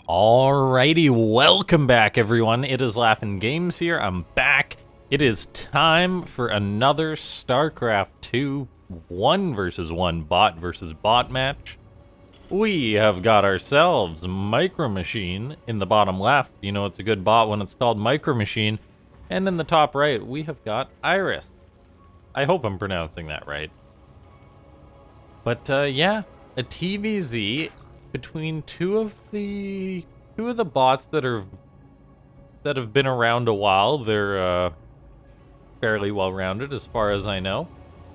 Alrighty, welcome back everyone. It is LaughNgamez here. I'm back. It is time for another Starcraft 2 1 versus 1 bot versus bot match. We have got ourselves MicroMachine in the bottom left. You know it's a good bot when it's called MicroMachine. And in the top right, we have got Eris. I hope I'm pronouncing that right. But yeah, a TVZ between two of the bots that have been around a while. They're fairly well rounded as far as I know,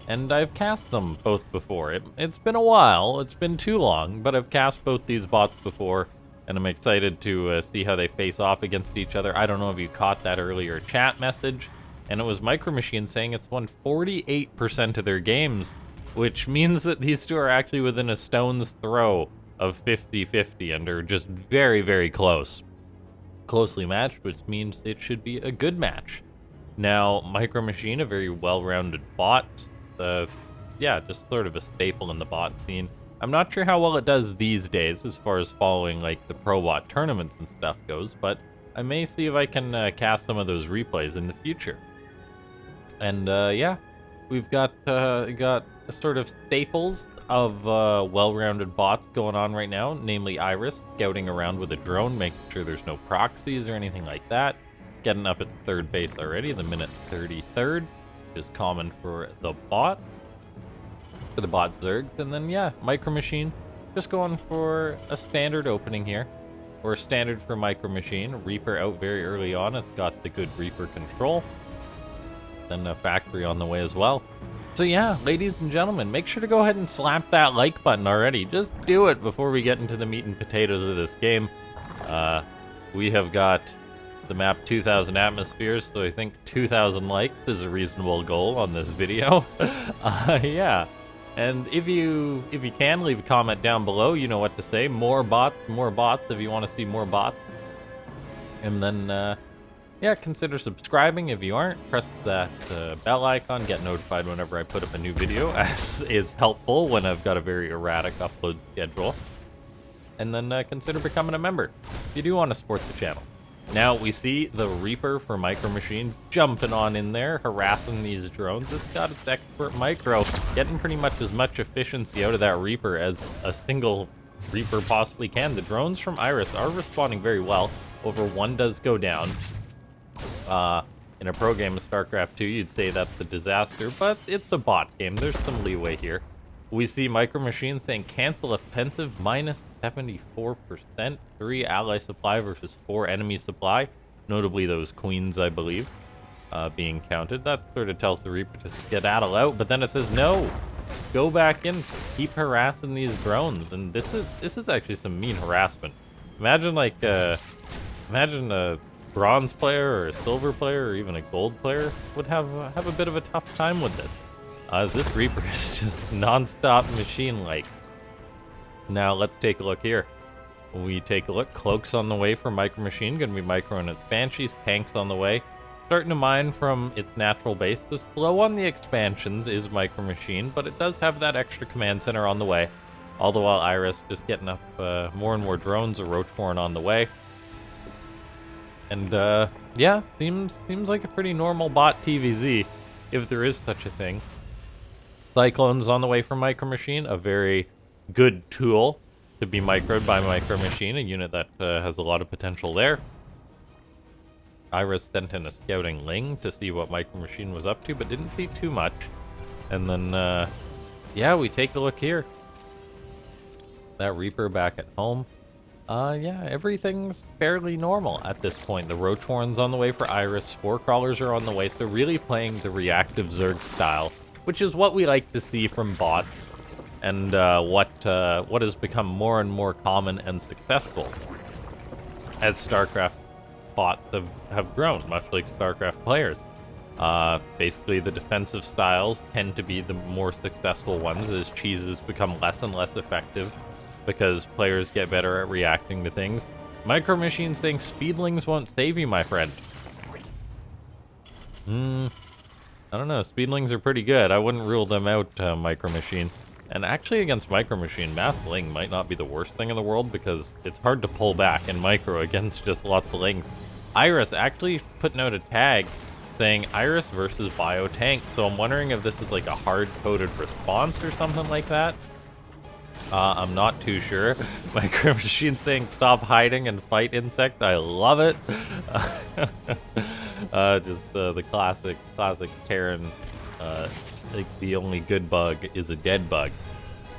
and I've cast them both before. It's been a while, it's been too long, but I've cast both these bots before, and I'm excited to see how they face off against each other. I don't know if you caught that earlier chat message, and it was MicroMachine saying it's won 48% of their games, which means that these two are actually within a stone's throw of 50-50 and are just very, very closely matched, which means it should be a good match. Now, MicroMachine, a very well-rounded bot, yeah, just sort of a staple in the bot scene. I'm not sure how well it does these days as far as following like the pro bot tournaments and stuff goes, but I may see if I can cast some of those replays in the future. And yeah, we've got sort of staples of well-rounded bots going on right now, namely Eris, scouting around with a drone, making sure there's no proxies or anything like that. Getting up at third base already, the minute 33rd, which is common for the bot Zergs. And then yeah, MicroMachine, just going for a standard opening here, or standard for MicroMachine. Reaper out very early on, it's got the good Reaper control. Then a factory on the way as well. So yeah, ladies and gentlemen, make sure to go ahead and slap that like button already. Just do it before we get into the meat and potatoes of this game. We have got the map 2,000 atmospheres, so I think 2,000 likes is a reasonable goal on this video. Yeah, and if you can, leave a comment down below. You know what to say. More bots if you want to see more bots. And then yeah, consider subscribing if you aren't. Press that bell icon, get notified whenever I put up a new video, as is helpful when I've got a very erratic upload schedule. And then consider becoming a member if you do want to support the channel. Now, we see the Reaper for MicroMachine jumping on in there, harassing these drones. It's got its expert micro, getting pretty much as much efficiency out of that Reaper as a single Reaper possibly can. The drones from Eris are responding very well. Over one does go down. In a pro game of StarCraft 2, you'd say that's a disaster, but it's a bot game. There's some leeway here. We see MicroMachine saying cancel offensive minus 74%, 3 ally supply versus 4 enemy supply, notably those queens, I believe, being counted. That sort of tells the Reaper to skedaddle out, but then it says no, go back in, keep harassing these drones. And this is actually some mean harassment. Imagine like imagine a bronze player or a silver player or even a gold player would have a bit of a tough time with this. This Reaper is just non-stop machine-like. Now let's take a look here. We take a look. Cloaks on the way for MicroMachine, gonna be micro and its Banshees. Tanks on the way, starting to mine from its natural base. The slow on the expansions is MicroMachine, but it does have that extra command center on the way. All the while Eris just getting up more and more drones, a Roachborn on the way. And yeah, seems like a pretty normal bot TVZ, if there is such a thing. Cyclone's on the way from MicroMachine, a very good tool to be microed by MicroMachine, a unit that has a lot of potential there. Eris sent in a scouting Ling to see what MicroMachine was up to, but didn't see too much. And then, yeah, we take a look here. That Reaper back at home. Yeah, everything's fairly normal at this point. The Roachborn's on the way for Eris, Spore Crawlers are on the way, so really playing the reactive Zerg style, which is what we like to see from bots, and what has become more and more common and successful as StarCraft bots have grown, much like StarCraft players. Basically, the defensive styles tend to be the more successful ones as cheeses become less and less effective, because players get better at reacting to things. MicroMachine saying speedlings won't save you, my friend. I don't know, speedlings are pretty good. I wouldn't rule them out, MicroMachine. And actually against MicroMachine, Mass Ling might not be the worst thing in the world because it's hard to pull back in Micro against just lots of Lings. Iris actually putting out a tag saying Iris versus Bio Tank, so I'm wondering if this is like a hard-coded response or something like that. I'm not too sure. MicroMachine saying stop hiding and fight insect. I love it. Just the classic Karen. Like the only good bug is a dead bug.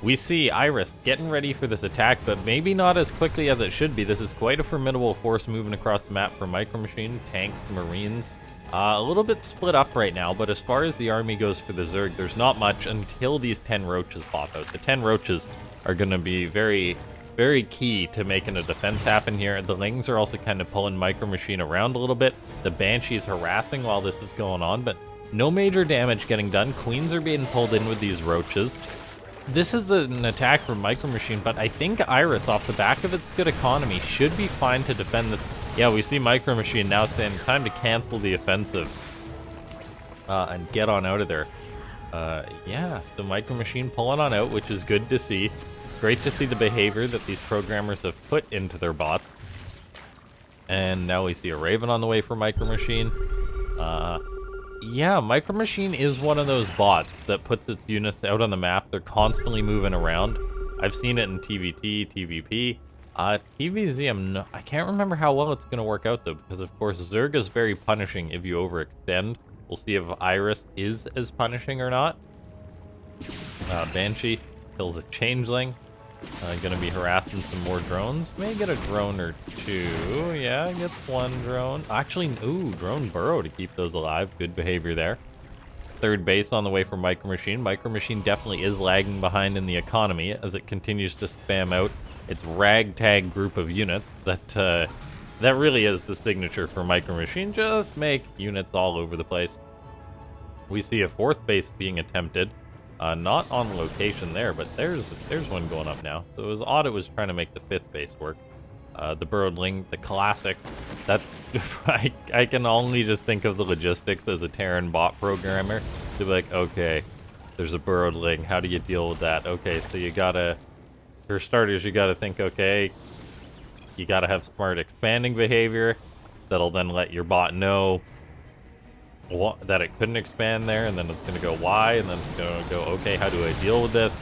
We see Iris getting ready for this attack, but maybe not as quickly as it should be. This is quite a formidable force moving across the map for MicroMachine, tanks, marines. A little bit split up right now, but as far as the army goes for the Zerg, there's not much until these 10 roaches pop out. The 10 roaches are going to be very, very key to making a defense happen here. The Lings are also kind of pulling MicroMachine around a little bit. The Banshee's harassing while this is going on, but no major damage getting done. Queens are being pulled in with these roaches. This is an attack from MicroMachine, but I think Iris, off the back of its good economy, should be fine to defend this. Yeah, we see MicroMachine now saying time to cancel the offensive and get on out of there. Yeah, so MicroMachine pulling on out, which is good to see. Great to see the behavior that these programmers have put into their bots. And now we see a Raven on the way for MicroMachine. Yeah, MicroMachine is one of those bots that puts its units out on the map. They're constantly moving around. I've seen it in TVT, TVP. TVZ, I can't remember how well it's going to work out, though, because, of course, Zerg is very punishing if you overextend. We'll see if Iris is as punishing or not. Banshee kills a Changeling. Going to be harassing some more drones. May get a drone or two. Yeah, gets one drone. Actually, ooh, drone burrow to keep those alive. Good behavior there. Third base on the way for MicroMachine. MicroMachine definitely is lagging behind in the economy as it continues to spam out its ragtag group of units. That really is the signature for MicroMachine. Just make units all over the place. We see a fourth base being attempted. Not on location there, but there's one going up now. So it was odd it was trying to make the fifth base work. The Burrowling, the classic. That's I can only just think of the logistics as a Terran bot programmer. To be like, okay, there's a Burrowling. How do you deal with that? Okay, so you gotta, for starters, you gotta think, okay, you gotta have smart expanding behavior that'll then let your bot know that it couldn't expand there, and then it's gonna go why, and then it's gonna go, okay, how do I deal with this?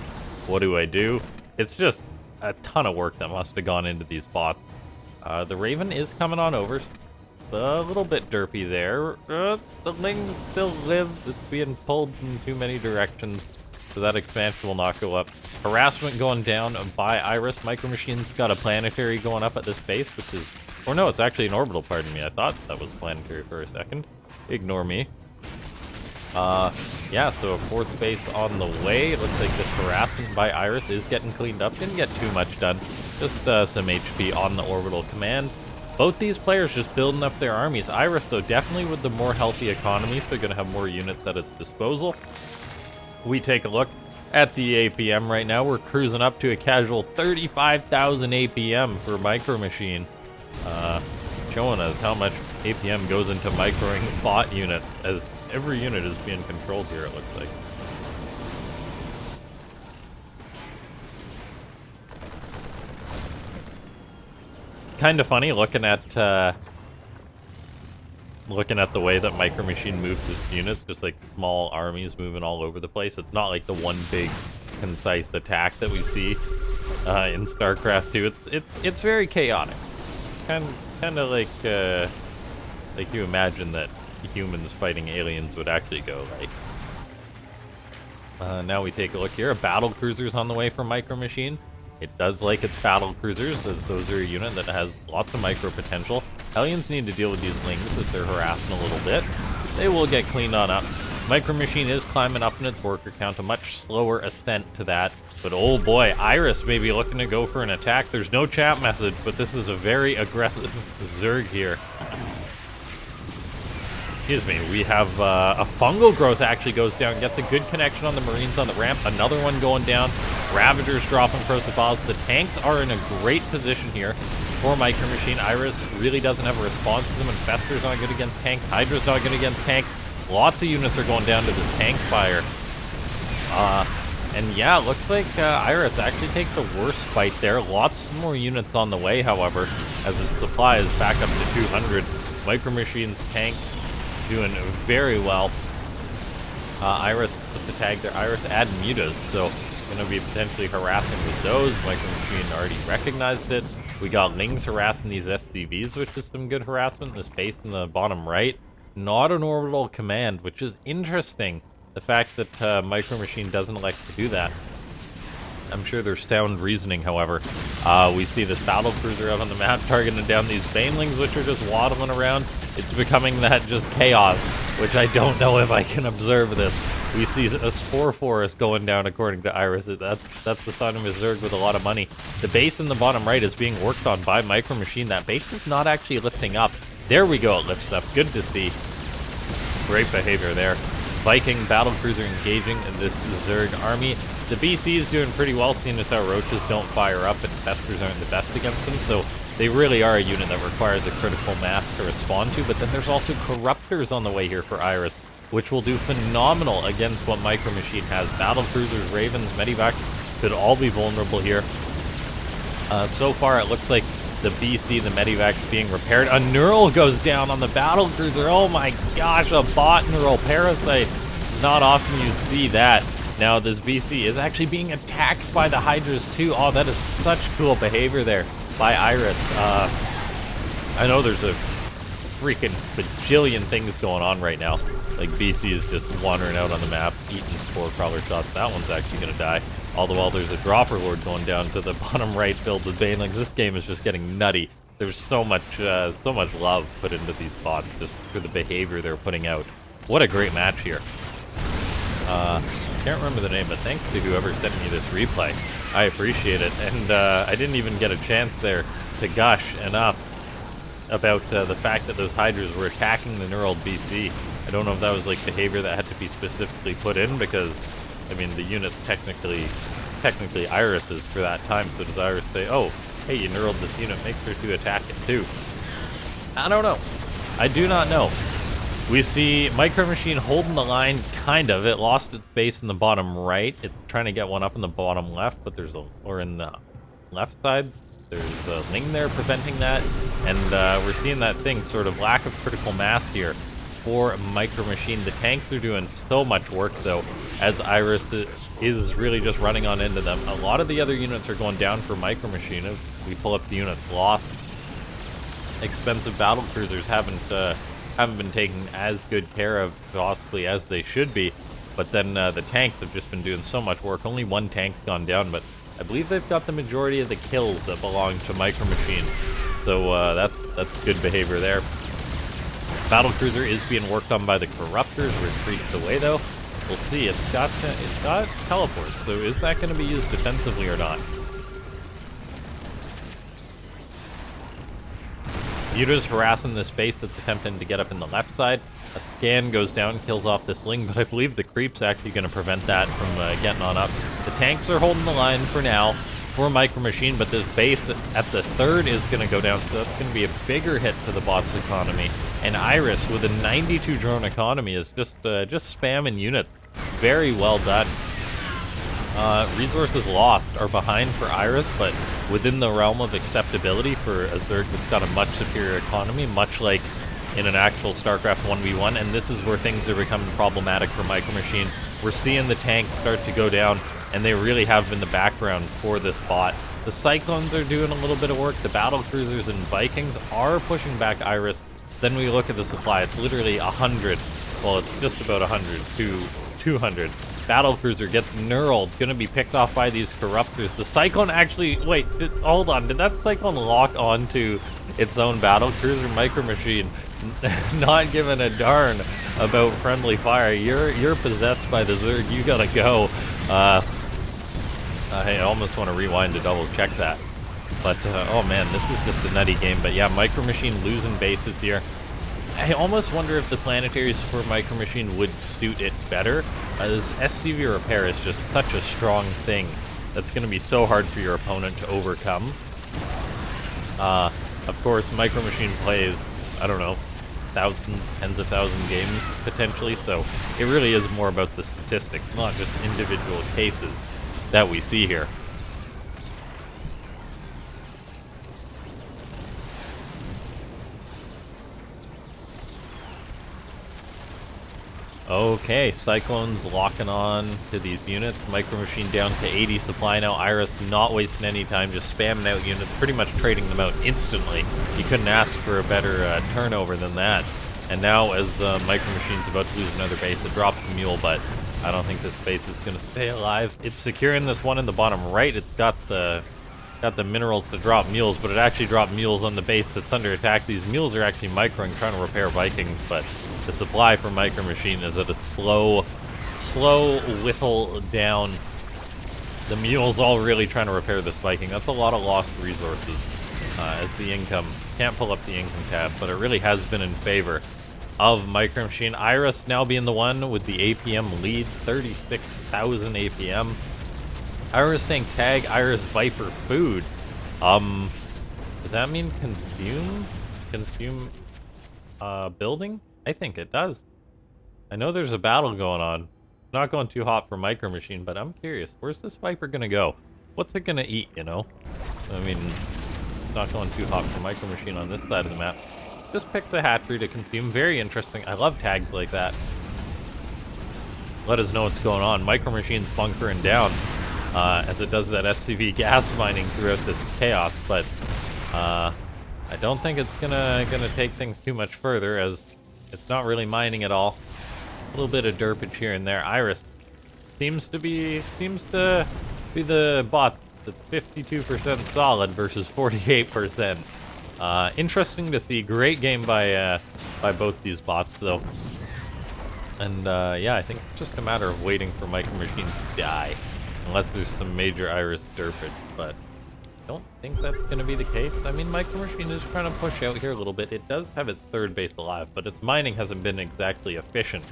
What do I do? It's just a ton of work that must have gone into these bots. The Raven is coming on over. A little bit derpy there. The Ling still lives. It's being pulled in too many directions, so that expansion will not go up. Harassment going down by Iris. MicroMachine's got a planetary going up at this base, which is, or no, it's actually an orbital, pardon me. I thought that was planetary for a second. Ignore me. Yeah, so a fourth base on the way. It looks like this harassment by Iris is getting cleaned up. Didn't get too much done. Just some HP on the orbital command. Both these players just building up their armies. Iris, though, definitely with the more healthy economy, so going to have more units at its disposal. We take a look at the APM right now. We're cruising up to a casual 35,000 APM for MicroMachine. Showing us how much APM goes into microing bot units, as every unit is being controlled here, it looks like. Kind of funny looking at the way that MicroMachine moves its units, just like small armies moving all over the place. It's not like the one big concise attack that we see in Starcraft 2. It's very chaotic. Kind of like you imagine that humans fighting aliens would actually go, right? Now we take a look here. A battle cruiser's on the way for MicroMachine. It does like its battle cruisers, as those are a unit that has lots of micro potential. Hellions need to deal with these Lings as they're harassing a little bit. They will get cleaned on up. MicroMachine is climbing up in its worker count, a much slower ascent to that. But oh boy, Iris may be looking to go for an attack. There's no chat message, but this is a very aggressive Zerg here. Excuse me, we have a fungal growth actually goes down. Gets a good connection on the Marines on the ramp. Another one going down. Ravagers dropping protocols. The tanks are in a great position here for MicroMachine. Iris really doesn't have a response to them. Infestor's not good against tank. Hydra's not good against tank. Lots of units are going down to the tank fire. And yeah, it looks like Iris actually takes the worst fight there. Lots more units on the way, however, as its supply is back up to 200. MicroMachine's tank doing very well. Iris puts the tag there. Iris add mutas, so going to be potentially harassing with those. MicroMachine already recognized it. We got Lings harassing these SCVs, which is some good harassment. The space in the bottom right. Not an orbital command, which is interesting. The fact that MicroMachine doesn't elect to do that. I'm sure there's sound reasoning, however. We see this battle cruiser out on the map targeting down these banelings, which are just waddling around. It's becoming that just chaos, which I don't know if I can observe this. We see a spore forest going down according to Iris. That's the sign of a Zerg with a lot of money. The base in the bottom right is being worked on by MicroMachine. That base is not actually lifting up. There we go, it lifts up. Good to see. Great behavior there. Viking battlecruiser engaging this Zerg army. The BC is doing pretty well, seeing as how roaches don't fire up and testers aren't the best against them, so they really are a unit that requires a critical mass to respond to. But then there's also corruptors on the way here for Iris, which will do phenomenal against what MicroMachine has. Battlecruisers, Ravens, Medivacs could all be vulnerable here. So far it looks like the BC, the Medivac's being repaired. A Neural goes down on the battlecruiser. Oh my gosh, a bot Neural parasite. Not often you see that. Now this BC is actually being attacked by the Hydras too. Oh, that is such cool behavior there by Iris. I know there's a freaking bajillion things going on right now. Like BC is just wandering out on the map, eating spore crawler shots. That one's actually gonna die. All the while there's a dropper lord going down to the bottom right filled with banelings. This game is just getting nutty. There's so much love put into these bots just for the behavior they're putting out. What a great match here. Can't remember the name, but thanks to whoever sent me this replay. I appreciate it. And I didn't even get a chance there to gush enough about the fact that those Hydras were attacking the Neural BC. I don't know if that was like behavior that had to be specifically put in, because I mean the unit's technically Iris's for that time. So does Iris say, oh, hey, you Neuraled this unit, make sure to attack it too? I don't know. I do not know. We see MicroMachine holding the line, kind of. It lost its base in the bottom right. It's trying to get one up in the bottom left, but there's or in the left side. There's a Ling there preventing that, and we're seeing that thing, sort of lack of critical mass here for MicroMachine. The tanks are doing so much work, though, as Iris is really just running on into them. A lot of the other units are going down for MicroMachine. If we pull up the units lost, expensive battlecruisers haven't been taken as good care of, possibly, as they should be. But then the tanks have just been doing so much work. Only one tank's gone down, but I believe they've got the majority of the kills that belong to MicroMachine. So that's good behavior there. Battlecruiser is being worked on by the Corruptors. Retreats away, though. We'll see. It's got teleports, so is that going to be used defensively or not? Yuta's harassing this base that's attempting to get up in the left side. A scan goes down, kills off this Ling, but I believe the creep's actually going to prevent that from getting on up. The tanks are holding the line for now for MicroMachine, but this base at the third is going to go down, so that's going to be a bigger hit to the bot's economy. And Iris, with a 92 drone economy, is just spamming units. Very well done. Resources lost are behind for Iris, but within the realm of acceptability for a Zerg that's got a much superior economy, much like in an actual Starcraft 1v1, and this is where things are becoming problematic for MicroMachine. We're seeing the tanks start to go down, and they really have been the background for this bot. The Cyclones are doing a little bit of work. The Battlecruisers and Vikings are pushing back Iris. Then we look at the supply. It's literally 100. Well, it's just about 100 to 200. Battlecruiser gets Neural. It's going to be picked off by these Corruptors. The Cyclone actually... Wait, hold on. Did that Cyclone lock onto its own Battlecruiser? MicroMachine not giving a darn about friendly fire. You're possessed by the Zerg. You gotta go. Hey, I almost want to rewind to double check that. But, oh man, this is just a nutty game. But yeah, MicroMachine losing bases here. I almost wonder if the planetaries for MicroMachine would suit it better, as SCV repair is just such a strong thing that's going to be so hard for your opponent to overcome. Of course, MicroMachine plays, I don't know, thousands, tens of thousand games, potentially, so it really is more about the statistics, not just individual cases that we see here. Okay, Cyclone's locking on to these units. MicroMachine down to 80 supply now. Eris not wasting any time, just spamming out units, pretty much trading them out instantly. You couldn't ask for a better turnover than that. And now, as MicroMachine's about to lose another base, it drops the mule, but I don't think this base is going to stay alive. It's securing this one in the bottom right. It's got the minerals to drop mules, but it actually dropped mules on the base that's under attack. These mules are actually microing, trying to repair Vikings, but the supply for MicroMachine is at a slow whittle down. The mules all really trying to repair this Viking. That's a lot of lost resources as the income. Can't pull up the income tab, but it really has been in favor of MicroMachine. Eris now being the one with the APM lead, 36,000 APM. Eris saying tag Eris Viper food. Does that mean consume? Consume building? I think it does. I know there's a battle going on. Not going too hot for MicroMachine, but I'm curious. Where's this Viper gonna go? What's it gonna eat, you know? I mean, it's not going too hot for MicroMachine on this side of the map. Just pick the hatchery to consume. Very interesting. I love tags like that. Let us know what's going on. MicroMachine's bunkering down as it does that SCV gas mining throughout this chaos, but I don't think it's gonna take things too much further, as it's not really mining at all. A little bit of derpage here and there. Eris seems to be the bot that's 52% solid versus 48%. Interesting to see. Great game by both these bots though. And yeah, I think it's just a matter of waiting for MicroMachine to die, unless there's some major Eris derpage, but I don't think that's going to be the case. I mean, MicroMachine is trying to push out here a little bit. It does have its third base alive, but its mining hasn't been exactly efficient.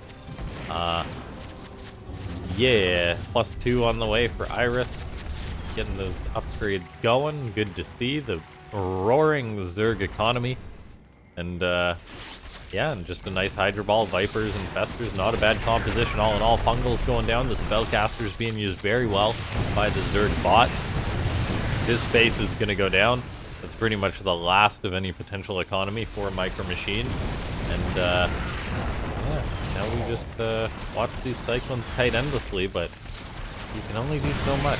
Yeah, +2 on the way for Eris. Getting those upgrades going. Good to see. The roaring Zerg economy. And, yeah, and just a nice Hydra Ball, Vipers, and Festers. Not a bad composition all in all. Fungal's going down. The Spellcaster's being used very well by the Zerg bot. This base is going to go down. That's pretty much the last of any potential economy for MicroMachine. And, yeah, now we just watch these Cyclones kite endlessly, but you can only do so much.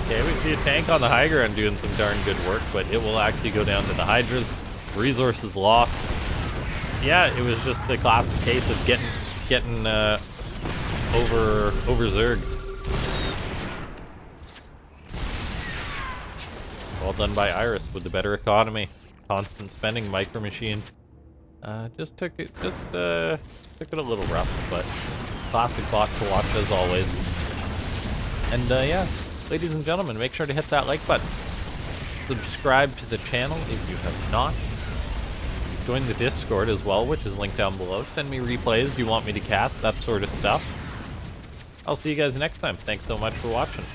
Okay, we see a tank on the high ground doing some darn good work, but it will actually go down to the Hydras. Resources lost. Yeah, it was just the classic case of getting over Zerg. Well done by Eris with the better economy. Constant spending. MicroMachine just took it a little rough, but classic bot to watch as always. And yeah, ladies and gentlemen, make sure to hit that like button. Subscribe to the channel if you have not. Join the Discord as well, which is linked down below. Send me replays you want me to cast, that sort of stuff. I'll see you guys next time. Thanks so much for watching.